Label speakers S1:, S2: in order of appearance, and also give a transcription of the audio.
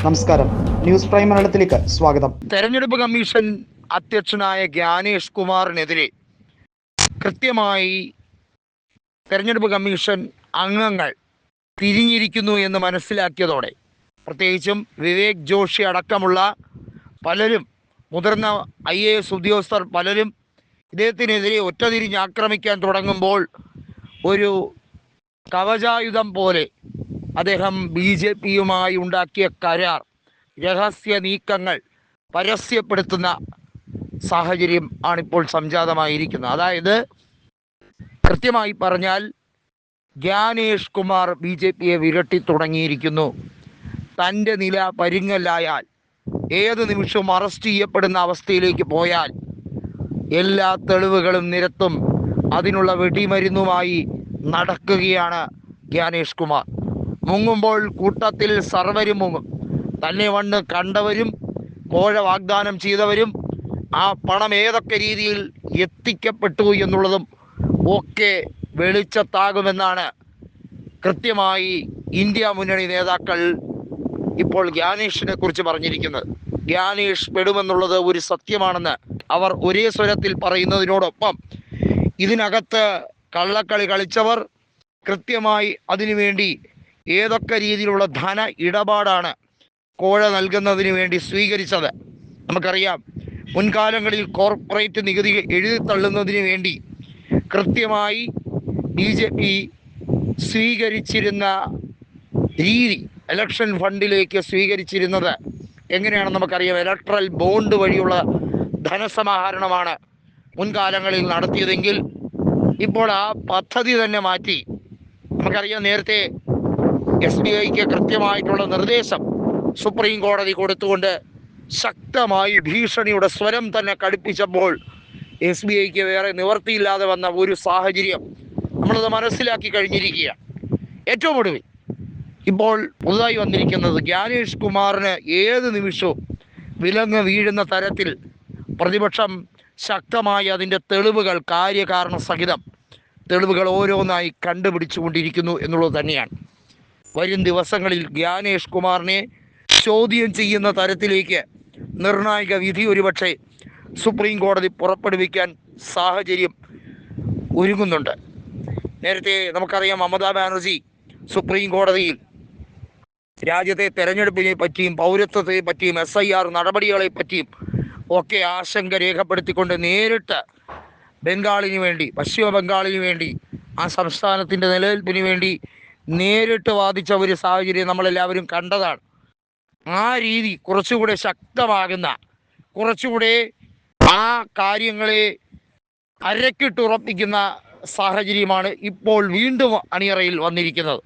S1: നമസ്കാരം, news prime മലയാളത്തിലേക്ക് സ്വാഗതം.
S2: തെരഞ്ഞെടുപ്പ് കമ്മീഷൻ അധ്യക്ഷനായ ജ്ഞാനേഷ് കുമാറിനെതിരെ കൃത്യമായി തെരഞ്ഞെടുപ്പ് കമ്മീഷൻ അംഗങ്ങൾ തിരിഞ്ഞിരിക്കുന്നു എന്ന് മനസ്സിലാക്കിയതോടെ, പ്രത്യേകിച്ചും വിവേക് ജോഷി അടക്കമുള്ള പലരും, മുതിർന്ന IAS ഉദ്യോഗസ്ഥർ പലരും ഇദ്ദേഹത്തിനെതിരെ ഒറ്റതിരിഞ്ഞ് ആക്രമിക്കാൻ തുടങ്ങുമ്പോൾ ഒരു കവചായുധം പോലെ അദ്ദേഹം BJPയുമായി ഉണ്ടാക്കിയ കരാർ, രഹസ്യ നീക്കങ്ങൾ പരസ്യപ്പെടുത്തുന്ന സാഹചര്യം ആണിപ്പോൾ സംജാതമായിരിക്കുന്നത്. അതായത് കൃത്യമായി പറഞ്ഞാൽ ജ്ഞാനേഷ് കുമാർ BJPയെ വിരട്ടി തുടങ്ങിയിരിക്കുന്നു. തൻ്റെ നില പരുങ്ങലായാൽ, ഏത് നിമിഷവും അറസ്റ്റ് ചെയ്യപ്പെടുന്ന അവസ്ഥയിലേക്ക് പോയാൽ എല്ലാ തെളിവുകളും നിരത്തും അതിനുള്ള വെടിമരുന്നുമായി നടക്കുകയാണ് ജ്ഞാനേഷ് കുമാർ. മുങ്ങുമ്പോൾ കൂട്ടത്തിൽ സർവരും മുങ്ങും. തന്നെ വന്ന് കണ്ടവരും കോഴ വാഗ്ദാനം ചെയ്തവരും ആ പണം ഏതൊക്കെ രീതിയിൽ എത്തിക്കപ്പെട്ടു എന്നുള്ളതും ഒക്കെ വെളിച്ചത്താകുമെന്നാണ് കൃത്യമായി ഇന്ത്യ മുന്നണി നേതാക്കൾ ഇപ്പോൾ ജ്ഞാനേഷിനെ കുറിച്ച് പറഞ്ഞിരിക്കുന്നത്. ജ്ഞാനേഷ് പെടുമെന്നുള്ളത് ഒരു സത്യമാണെന്ന് അവർ ഒരേ സ്വരത്തിൽ പറയുന്നതിനോടൊപ്പം ഇതിനകത്ത് കള്ളക്കളി കളിച്ചവർ കൃത്യമായി അതിനുവേണ്ടി ഏതൊക്കെ രീതിയിലുള്ള ധന ഇടപാടാണ് കോഴ നൽകുന്നതിന് വേണ്ടി സ്വീകരിച്ചത്. നമുക്കറിയാം, മുൻകാലങ്ങളിൽ കോർപ്പറേറ്റ് നികുതി എഴുതിത്തള്ളുന്നതിന് വേണ്ടി കൃത്യമായി BJP സ്വീകരിച്ചിരുന്ന രീതി, ഇലക്ഷൻ ഫണ്ടിലേക്ക് സ്വീകരിച്ചിരുന്നത് എങ്ങനെയാണെന്ന് നമുക്കറിയാം. ഇലക്ട്രൽ ബോണ്ട് വഴിയുള്ള ധനസമാഹരണമാണ് മുൻകാലങ്ങളിൽ നടത്തിയതെങ്കിൽ ഇപ്പോൾ ആ പദ്ധതി തന്നെ മാറ്റി. നമുക്കറിയാം, നേരത്തെ SBIക്ക് കൃത്യമായിട്ടുള്ള നിർദ്ദേശം സുപ്രീം കോടതി കൊടുത്തുകൊണ്ട് ശക്തമായി ഭീഷണിയുടെ സ്വരം തന്നെ കടുപ്പിച്ചപ്പോൾ SBIക്ക് വേറെ നിവർത്തിയില്ലാതെ വന്ന ഒരു സാഹചര്യം നമ്മളത് മനസ്സിലാക്കി കഴിഞ്ഞിരിക്കുകയാണ്. ഏറ്റവും ഒടുവിൽ ഇപ്പോൾ പുതുതായി വന്നിരിക്കുന്നത്, ജ്ഞാനേഷ് കുമാറിന് ഏത് നിമിഷവും വിലങ്ങ് വീഴുന്ന തരത്തിൽ പ്രതിപക്ഷം ശക്തമായി അതിൻ്റെ തെളിവുകൾ, കാര്യകാരണ സഹിതം തെളിവുകൾ ഓരോന്നായി കണ്ടുപിടിച്ചുകൊണ്ടിരിക്കുന്നു എന്നുള്ളത് തന്നെയാണ്. വരും ദിവസങ്ങളിൽ ജ്ഞാനേഷ് കുമാറിനെ ചോദ്യം ചെയ്യുന്ന തരത്തിലേക്ക് നിർണായക വിധി ഒരുപക്ഷെ സുപ്രീം കോടതി പുറപ്പെടുവിക്കാൻ സാഹചര്യം ഒരുങ്ങുന്നുണ്ട്. നേരത്തെ നമുക്കറിയാം, മമതാ ബാനർജി സുപ്രീം കോടതിയിൽ രാജ്യത്തെ തെരഞ്ഞെടുപ്പിനെ പറ്റിയും പൗരത്വത്തെ പറ്റിയും SIR നടപടികളെ പറ്റിയും ഒക്കെ ആശങ്ക രേഖപ്പെടുത്തിക്കൊണ്ട് നേരിട്ട് ബംഗാളിന് വേണ്ടി, പശ്ചിമ ബംഗാളിന് വേണ്ടി, ആ സംസ്ഥാനത്തിൻ്റെ നിലനിൽപ്പിന് വേണ്ടി നേരിട്ട് വാദിച്ച ഒരു സാഹചര്യം നമ്മളെല്ലാവരും കണ്ടതാണ്. ആ രീതി കുറച്ചുകൂടെ ശക്തമാകുന്ന, കുറച്ചുകൂടെ ആ കാര്യങ്ങളെ അരക്കിട്ടുറപ്പിക്കുന്ന സാഹചര്യമാണ് ഇപ്പോൾ വീണ്ടും അണിയറയിൽ വന്നിരിക്കുന്നത്.